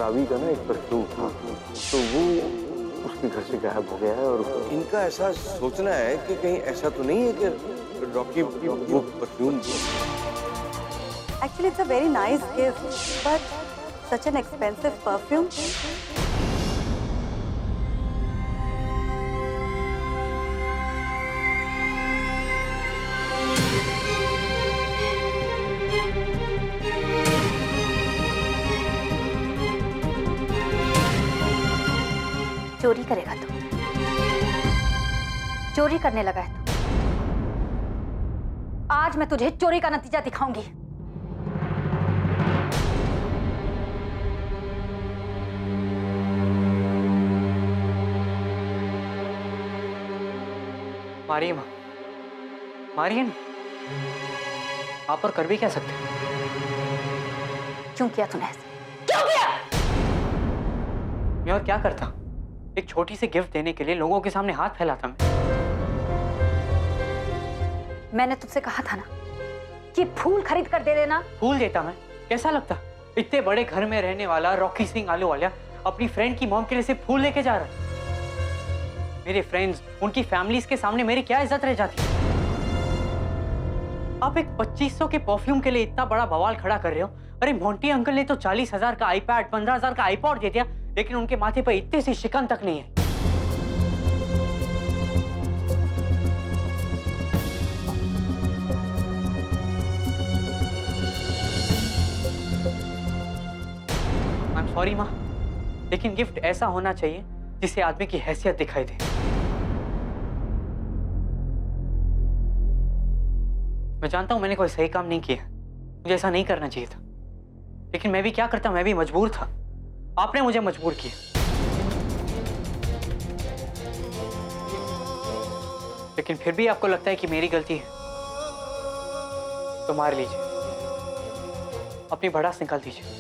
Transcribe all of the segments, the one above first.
रावी का ना एक परफ्यूम था, तो वो उसके घर से गायब हो गया है। और इनका ऐसा सोचना है कि कहीं ऐसा तो नहीं है कि रॉकी वो perfume. Actually, it's a very nice gift, but such an expensive perfume. चोरी करेगा तू? चोरी करने लगा है तू? आज मैं तुझे चोरी का नतीजा दिखाऊंगी। मारिए मां, मारिए ना। आप और कर भी क्या सकते? क्यों किया तूने ऐसे? क्यों किया? मैं और क्या करता? एक छोटी सी गिफ्ट देने के लिए लोगों के सामने हाथ फैलाता मैं। मैंने तुझसे कहा था ना कि फूल खरीद कर दे देना। फूल देता मैं? कैसा लगता? इतने बड़े घर में रहने वाला रॉकी सिंह आलूवालिया अपनी फ्रेंड की मॉम के लिए सिर्फ फूल लेके जा रहा है। मेरे फ्रेंड्स, उनकी फैमिलीज के सामने मेरी क्या इज्जत रह जाती? आप एक 2500 के परफ्यूम के लिए इतना बड़ा बवाल खड़ा कर रहे हो। अरे मोंटी अंकल ने तो 40,000 का आईपैड, 15,000 का आईपॉड दे दिया, लेकिन उनके माथे पर इतनी सी शिकन तक नहीं है। आई एम सॉरी माँ, लेकिन गिफ्ट ऐसा होना चाहिए जिससे आदमी की हैसियत दिखाई दे। मैं जानता हूं मैंने कोई सही काम नहीं किया, मुझे ऐसा नहीं करना चाहिए था, लेकिन मैं भी क्या करता, मैं भी मजबूर था। आपने मुझे मजबूर किया। लेकिन फिर भी आपको लगता है कि मेरी गलती है, तो मार लीजिए, अपनी भड़ास निकाल दीजिए।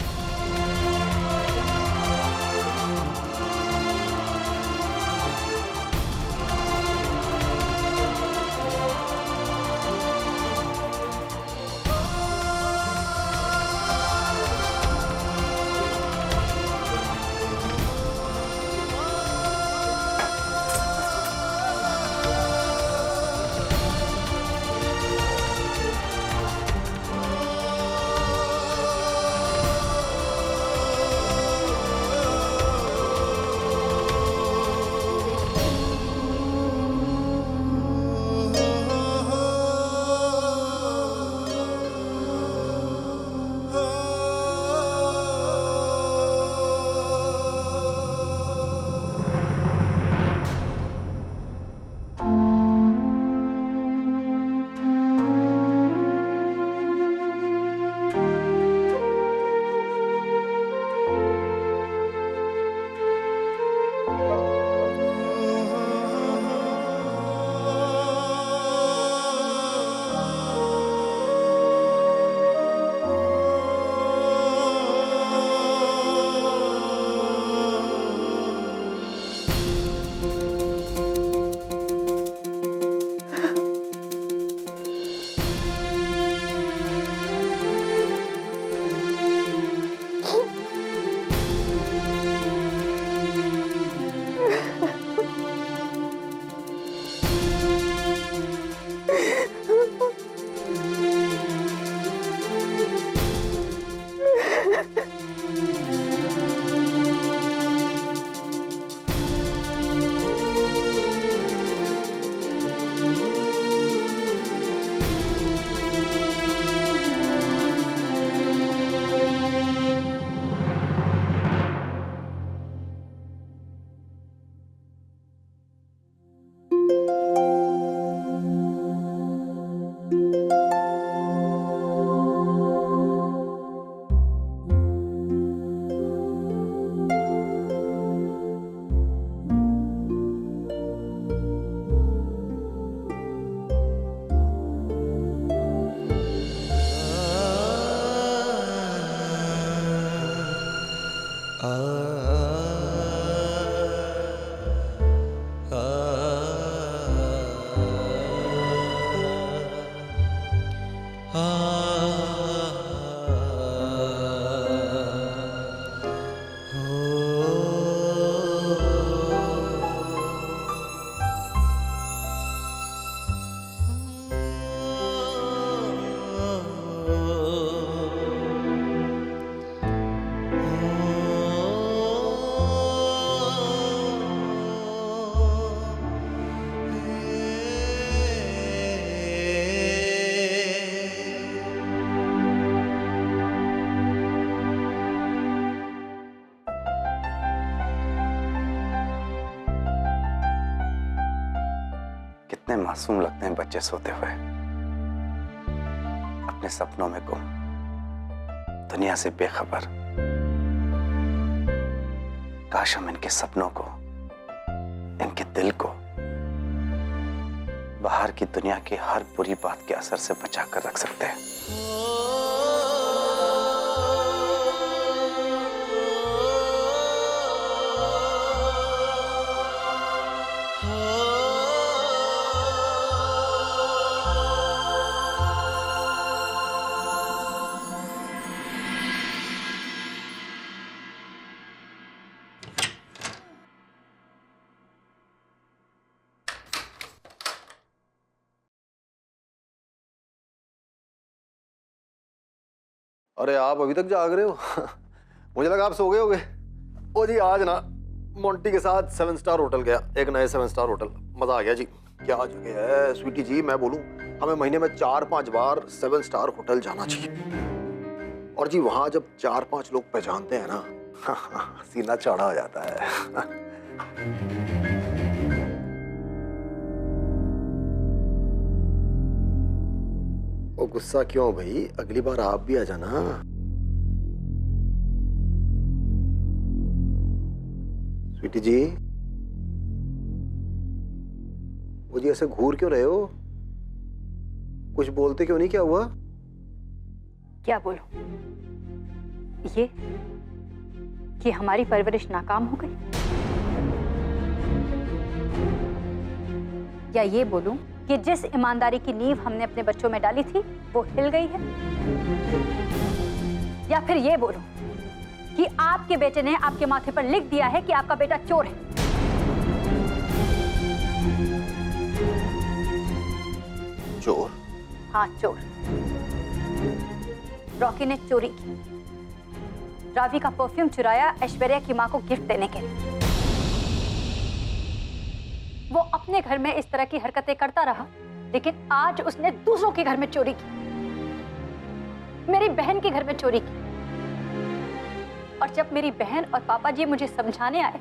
कितने मासूम लगते हैं बच्चे सोते हुए, अपने सपनों में गुम, दुनिया से बेखबर। काश हम इनके सपनों को, इनके दिल को बाहर की दुनिया की हर बुरी बात के असर से बचा कर रख सकते हैं। अरे आप अभी तक जाग रहे हो? मुझे लगा आप सो गए होगे। ओ जी, आज ना मोंटी के साथ 7 स्टार होटल गया, एक नए 7 स्टार होटल। मजा आ गया जी। क्या जगह है स्वीटी जी, मैं बोलूं हमें महीने में 4-5 बार 7 स्टार होटल जाना चाहिए। और जी वहां जब 4-5 लोग पहचानते हैं ना, सीना चौड़ा हो जाता है। ओ गुस्सा क्यों भाई, अगली बार आप भी आ जाना। स्वीटी जी, वो जी ऐसे घूर क्यों रहे हो? कुछ बोलते क्यों नहीं? क्या हुआ? क्या बोलूं? ये कि हमारी परवरिश नाकाम हो गई, या ये बोलूं कि जिस ईमानदारी की नींव हमने अपने बच्चों में डाली थी वो हिल गई है, या फिर ये बोलूं कि आपके बेटे ने आपके माथे पर लिख दिया है कि आपका बेटा चोर है। चोर? हाँ, चोर। रॉकी ने चोरी की, रावी का परफ्यूम चुराया ऐश्वर्या की मां को गिफ्ट देने के लिए। वो अपने घर में इस तरह की हरकतें करता रहा, लेकिन आज उसने दूसरों के घर में चोरी की, मेरी बहन के घर में चोरी की। और जब मेरी बहन और पापा जी मुझे समझाने आए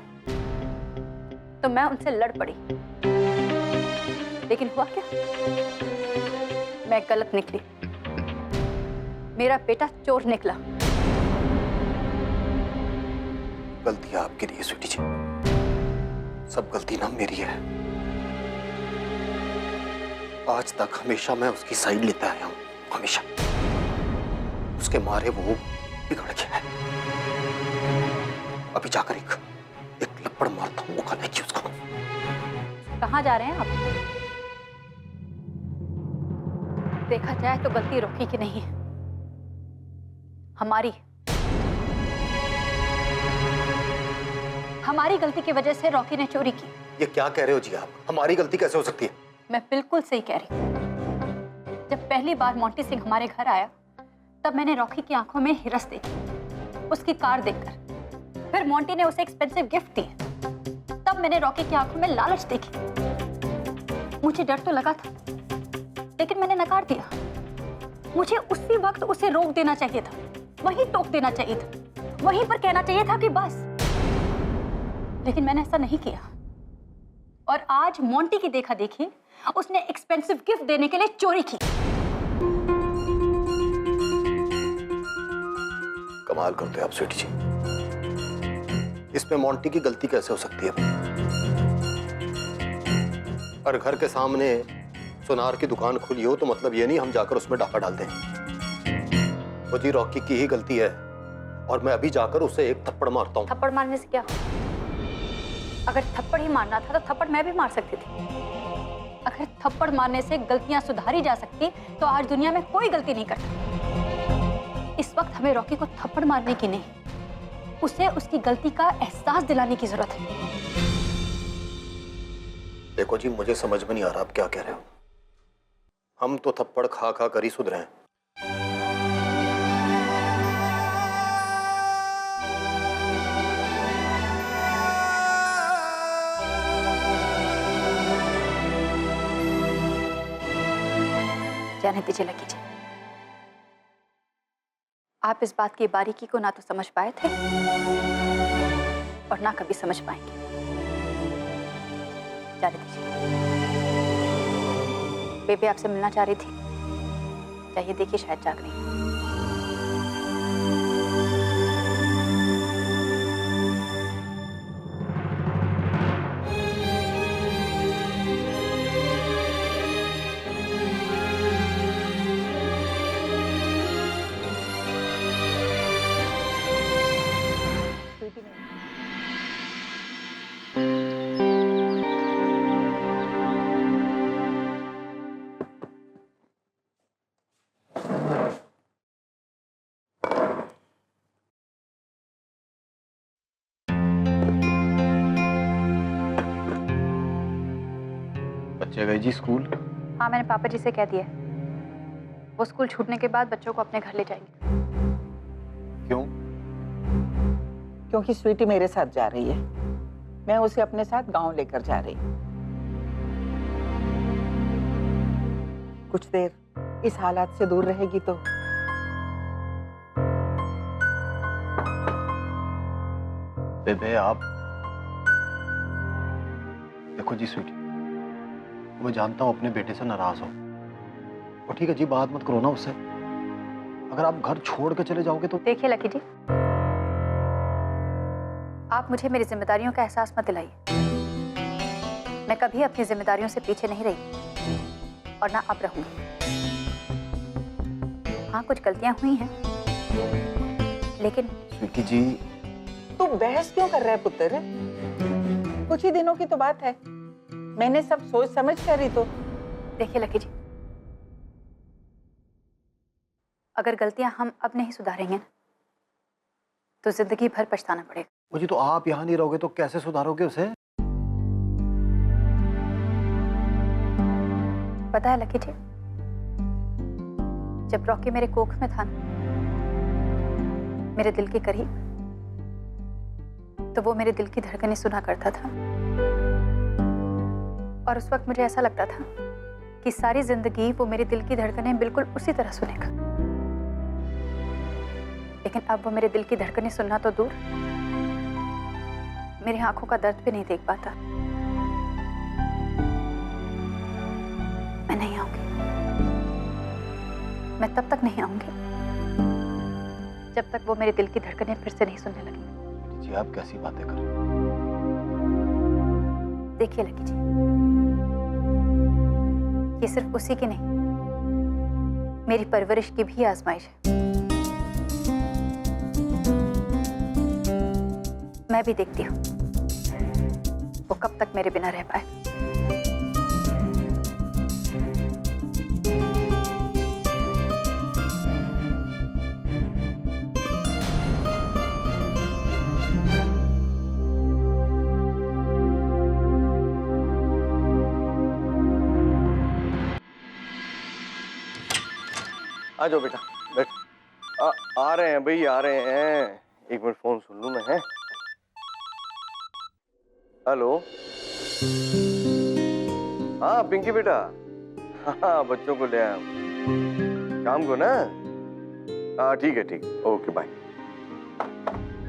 तो मैं उनसे लड़ पड़ी, लेकिन हुआ क्या? मैं गलत निकली, मेरा बेटा चोर निकला। गलती आपकी नहीं है स्वीटी जी, सब गलती ना मेरी है। आज तक हमेशा मैं उसकी साइड लेता आया हूं, हमेशा। उसके मारे वो बिगड़ गया है। अभी जाकर एक लपड़ मारता हूं, वो खाएगी उसको। कहाँ जा रहे हैं आप? देखा जाए तो गलती रॉकी की नहीं है, हमारी। हमारी गलती की वजह से रॉकी ने चोरी की। ये क्या कह रहे हो जी आप? हमारी गलती कैसे हो सकती है? मैं बिल्कुल सही कह रही हूँ। जब पहली बार मोंटी सिंह हमारे घर आया तब मैंने रॉकी की आंखों में हिरस देखी, उसकी कार देखकर। फिर मोंटी ने उसे एक्सपेंसिव गिफ्ट दिए, तब मैंने रॉकी की आंखों में लालच देखी। मुझे डर तो लगा था, लेकिन मैंने नकार दिया। मुझे उसी वक्त उसे रोक देना चाहिए था, वहीं टोक देना चाहिए था, वहीं पर कहना चाहिए था कि बस। लेकिन मैंने ऐसा नहीं किया, और आज मोंटी की देखा देखी उसने एक्सपेंसिव गिफ्ट देने के लिए चोरी की। कमाल करते हैं आप स्वीटी जी। इसमें मोंटी की गलती कैसे हो सकती है? और घर के सामने सुनार की दुकान खुली हो तो मतलब ये नहीं हम जाकर उसमें डाका डाल दें। वो जी रॉकी की ही गलती है, और मैं अभी जाकर उसे एक थप्पड़ मारता हूँ। थप्पड़ मारने से क्या? अगर थप्पड़ ही मारना था तो थप्पड़ मैं भी मार सकती थी। अगर थप्पड़ मारने से गलतियां सुधारी जा सकती तो आज दुनिया में कोई गलती नहीं करता। इस वक्त हमें रॉकी को थप्पड़ मारने की नहीं, उसे उसकी गलती का एहसास दिलाने की जरूरत है। देखो जी, मुझे समझ में नहीं आ रहा आप क्या कह रहे हो। हम तो थप्पड़ खा खा कर ही सुधरे हैं। जाने दीजिए लकी जी, आप इस बात की बारीकी को ना तो समझ पाए थे और ना कभी समझ पाएंगे। जाने दीजिए। बेबी आपसे मिलना चाह रही थी। चाहिए देखिए, शायद जाग रही है। बच्चे गए जी स्कूल? हाँ, मैंने पापा जी से कह दिया। वो स्कूल छूटने के बाद बच्चों को अपने घर ले जाएंगे। क्यों? क्योंकि स्वीटी मेरे साथ जा रही है। मैं उसे अपने साथ गांव लेकर जा रही हूँ। कुछ देर इस हालात से दूर रहेगी तो बेबे आप देखो जी स्वीटी, मैं जानता हूँ अपने बेटे से नाराज हो, और ठीक है जी, बात मत करो ना उससे। अगर आप घर छोड़ के चले जाओगे तो। देखिए लकी जी, आप मुझे मेरी जिम्मेदारियों का एहसास मत दिलाइए। मैं कभी अपनी जिम्मेदारियों से पीछे नहीं रही और ना अब रहूंगी। हाँ, कुछ गलतियां हुई हैं, लेकिन स्वीटी जी। तू बहस क्यों कर रहा है पुत्र? कुछ ही दिनों की तो बात है। मैंने सब सोच समझ कर ही तो। देखिए लकी जी, अगर गलतियां हम अब नहीं सुधारेंगे ना, तो जिंदगी भर पछताना पड़ेगा। मुझे तो आप यहाँ नहीं रहोगे तो कैसे सुधारोगे उसे? पता है लकी जी, जब रॉकी मेरे कोख में था, मेरे दिल के करीब, तो वो मेरे दिल की धड़कनें सुना करता था। और उस वक्त मुझे ऐसा लगता था कि सारी जिंदगी वो मेरे दिल की धड़कनें बिल्कुल उसी तरह सुनेगा। लेकिन अब वो मेरे दिल की धड़कनें सुनना तो दूर, मेरी आंखों का दर्द भी नहीं देख पाता। मैं नहीं आऊंगी, मैं तब तक नहीं आऊंगी जब तक वो मेरे दिल की धड़कनें फिर से नहीं सुनने लगी। जी आप कैसी बातें कर रहे हो? देखिए लकी जी, ये सिर्फ उसी की नहीं, मेरी परवरिश की भी आजमाइश है। मैं भी देखती हूँ वो कब तक मेरे बिना रह पाए। आ जाओ बेटा, बैठ। आ रहे हैं भाई, आ रहे हैं। एक मिनट फोन सुन लूं मैं। है हेलो, हाँ पिंकी बेटा, हाँ बच्चों को ले आया हूँ शाम को ना। हाँ ठीक है, ठीक है, ओके बाय।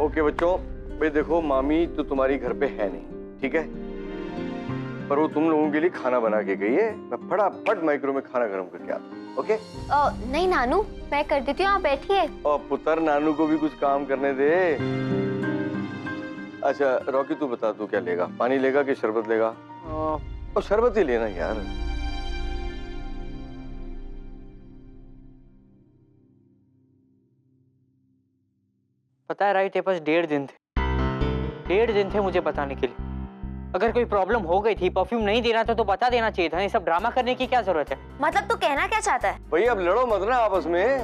ओके बच्चों, भाई देखो मामी तो तुम्हारी घर पे है नहीं, ठीक है, पर वो तुम लोगों के लिए खाना बना के गई है। मैं फटाफट माइक्रो में खाना गर्म करके आता हूँ। ओके? नहीं नानू, मैं कर देती हूँ, आप बैठिए। और पुत्र नानू को भी कुछ काम करने दे। अच्छा रॉकी तू बता, तू क्या लेगा? पानी लेगा कि शरबत लेगा? और शरबत ही लेना यार। पता है राइट, तेरे पास 1.5 दिन थे। 1.5 दिन थे मुझे बताने के लिए। अगर कोई प्रॉब्लम हो गई थी, परफ्यूम नहीं देना था तो बता देना चाहिए था। ये सब ड्रामा करने की क्या जरूरत है? मतलब तू कहना क्या चाहता है? भाई अब लड़ो मत ना आपस में।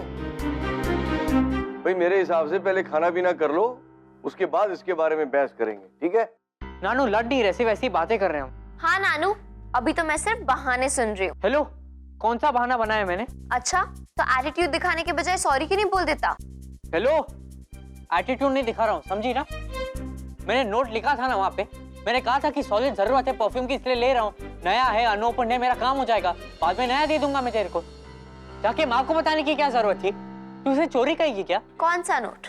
भाई मेरे हिसाब से पहले खाना पीना कर लो, उसके बाद इसके बारे में बहस करेंगे, ठीक है? नानू लड़ नहीं रहे, सिर्फ ऐसी बातें कर रहे हैं हम। हाँ नानू, अभी तो मैं सिर्फ बहाने सुन रही हूँ। हेलो, कौन सा बहाना बनाया मैंने? अच्छा, तो एटीट्यूड दिखाने के बजाय सॉरी क्यों नहीं बोल देता? हेलो, एटीट्यूड नहीं दिखा रहा हूँ, समझी ना? मैंने नोट लिखा था ना वहाँ पे, मैंने कहा था कि सॉलिड जरूरत है परफ्यूम की, इसलिए ले रहा हूँ। नया है, अनओपन है, मेरा काम हो जाएगा, बाद में नया दे दूंगा मैं तेरे को। जाके माँ को बताने की क्या जरूरत थी? तू उसे चोरी करेगी क्या? कौन सा नोट?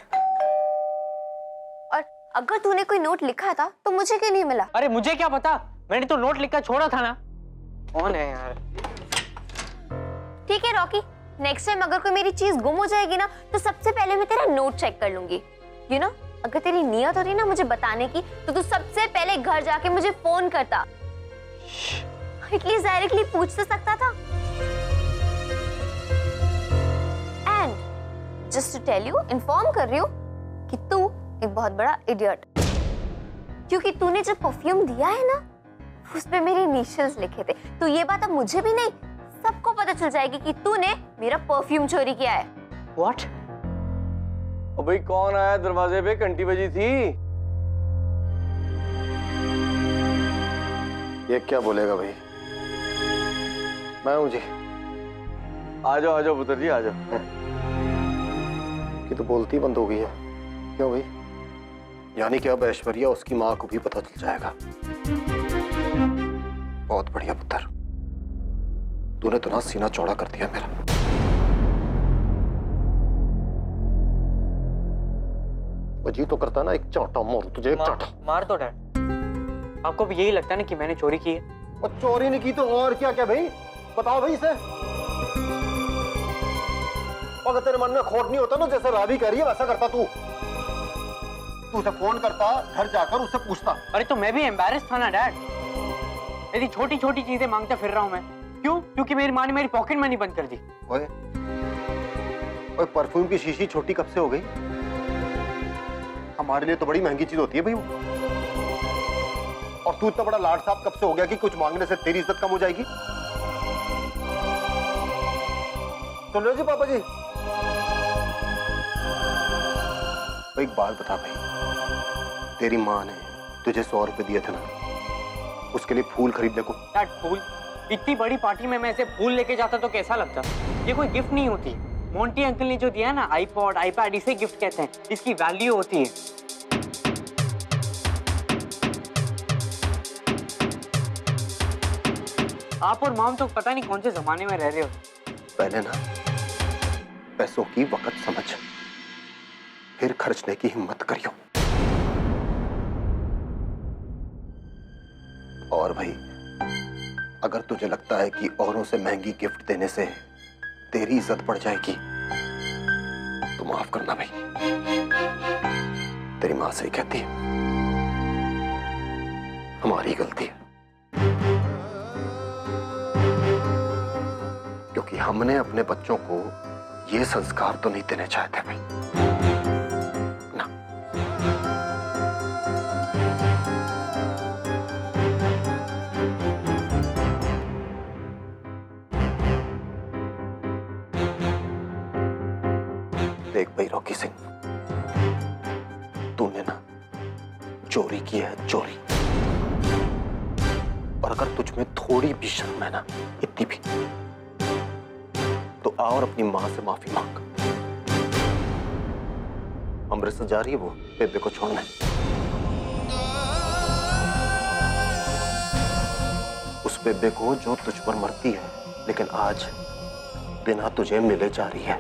और अगर तूने कोई नोट लिखा था तो मुझे क्यों नहीं मिला? अरे मुझे क्या पता, मैंने तो नोट लिखकर छोड़ा था ना। कौन है यार? ठीक है रॉकी, नेक्स्ट टाइम अगर कोई मेरी चीज गुम हो जाएगी ना तो सबसे पहले मैं तेरा नोट चेक कर लूंगी। यू नो, अगर तेरी नियत होती ना मुझे बताने की तो तू सबसे पहले घर जाके मुझे फोन करता, एटलीस्ट डायरेक्टली पूछ तो सकता था। And just to tell you, inform कर रही हूँ कि तू एक बहुत बड़ा इडियट, क्योंकि तूने जो परफ्यूम दिया है ना उस पे मेरे इनिशियल्स लिखे थे। तो ये बात अब मुझे भी नहीं, सबको पता चल जाएगी कि तूने मेरा परफ्यूम चोरी किया है। What? ओ भाई, कौन आया दरवाजे पे? घंटी बजी थी। ये क्या बोलेगा भाई? मैं हूँ जी। आ जाओ पुत्र जी, आ जाओ। कि तो बोलती बंद हो गई है। क्यों भाई? यानी कि अब ऐश्वर्या उसकी माँ को भी पता चल जाएगा। बहुत बढ़िया पुत्र, तूने तो ना सीना चौड़ा कर दिया मेरा। जी तो करता ना, एक चांटा मार तुझे, एक चांटा। मार दो डैड। आपको भी यही लगता है ना कि मैंने चोरी की है? और चोरी नहीं की तो और क्या क्या भाई? बताओ भाई इसे। अगर तेरे मन में खोट नहीं होता ना, जैसे रावी कह रही है वैसा करता तू उसे फोन करता, घर जाकर उससे पूछता। अरे तो मैं भी एम्बैरेस था ना डैड। यदि छोटी छोटी चीजें मांगता फिर रहा हूं मैं। क्यों? क्योंकि मेरी माँ ने मेरी पॉकेट मनी बंद कर दी। ओए, ओए परफ्यूम की शीशी छोटी कब से हो गई? हमारे लिए तो बड़ी महंगी चीज होती है भाई वो। और तू इतना बड़ा लाड साहब कब से हो गया कि कुछ मांगने से तेरी इज्जत कम हो जाएगी? सुन लो जी पापा जी, एक बात बता भाई, तेरी माँ ने तुझे 100 रुपए दिए थे ना, उसके लिए फूल खरीदने को? डैड फूल? इतनी बड़ी पार्टी में मैं ऐसे फूल लेके जाता तो कैसा लगता? ये कोई गिफ्ट नहीं होती। मोंटी अंकल ने जो दिया ना, आईपॉड, आईपैड, इसे गिफ्ट कहते हैं। इसकी वैल्यू होती है। आप और मॉम तो पता नहीं कौन से जमाने में रह रहे हो। पहले ना पैसों की वक़्त समझ, फिर खर्चने की हिम्मत करियो। और भाई, अगर तुझे लगता है कि औरों से महंगी गिफ्ट देने से तेरी इज्जत बढ़ जाएगी तो माफ करना भाई, तेरी माँ सही कहती है, हमारी गलती है। क्योंकि हमने अपने बच्चों को ये संस्कार तो नहीं देने चाहते भाई ना। देख भाई रॉकी सिंह, तूने ना चोरी की है, चोरी। और अगर तुझ में थोड़ी भी शर्म है ना, इतनी भी, तो आओ और अपनी मां से माफी मांग। अमृतसर जा रही है वो बेबे को छोड़ने। उस बेबे को जो तुझ पर मरती है, लेकिन आज बिना तुझे मिले जा रही है।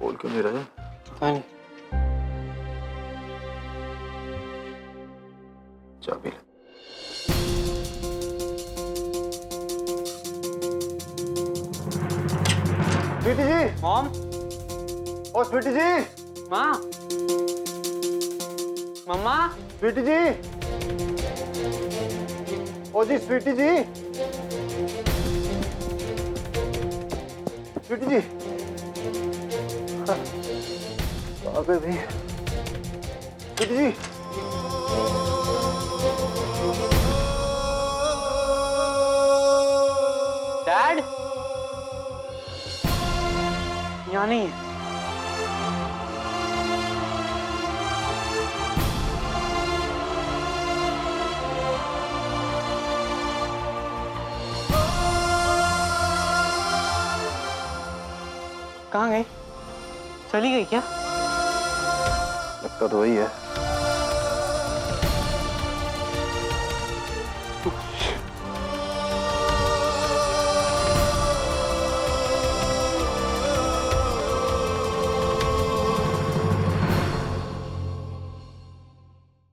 खोल क्यों नहीं रहे? नहीं। चाबी ले। स्वीटी जी, मॉम? ओ स्वीटी जी, माँ? मम्मा? स्वीटी जी, ओ जी स्वीटी जी, स्वीटी जी, आ गए भाई। स्वीटी जी, डैड? यहाँ नहीं है। कहाँ गई? चली गई क्या? लगता तो वही है।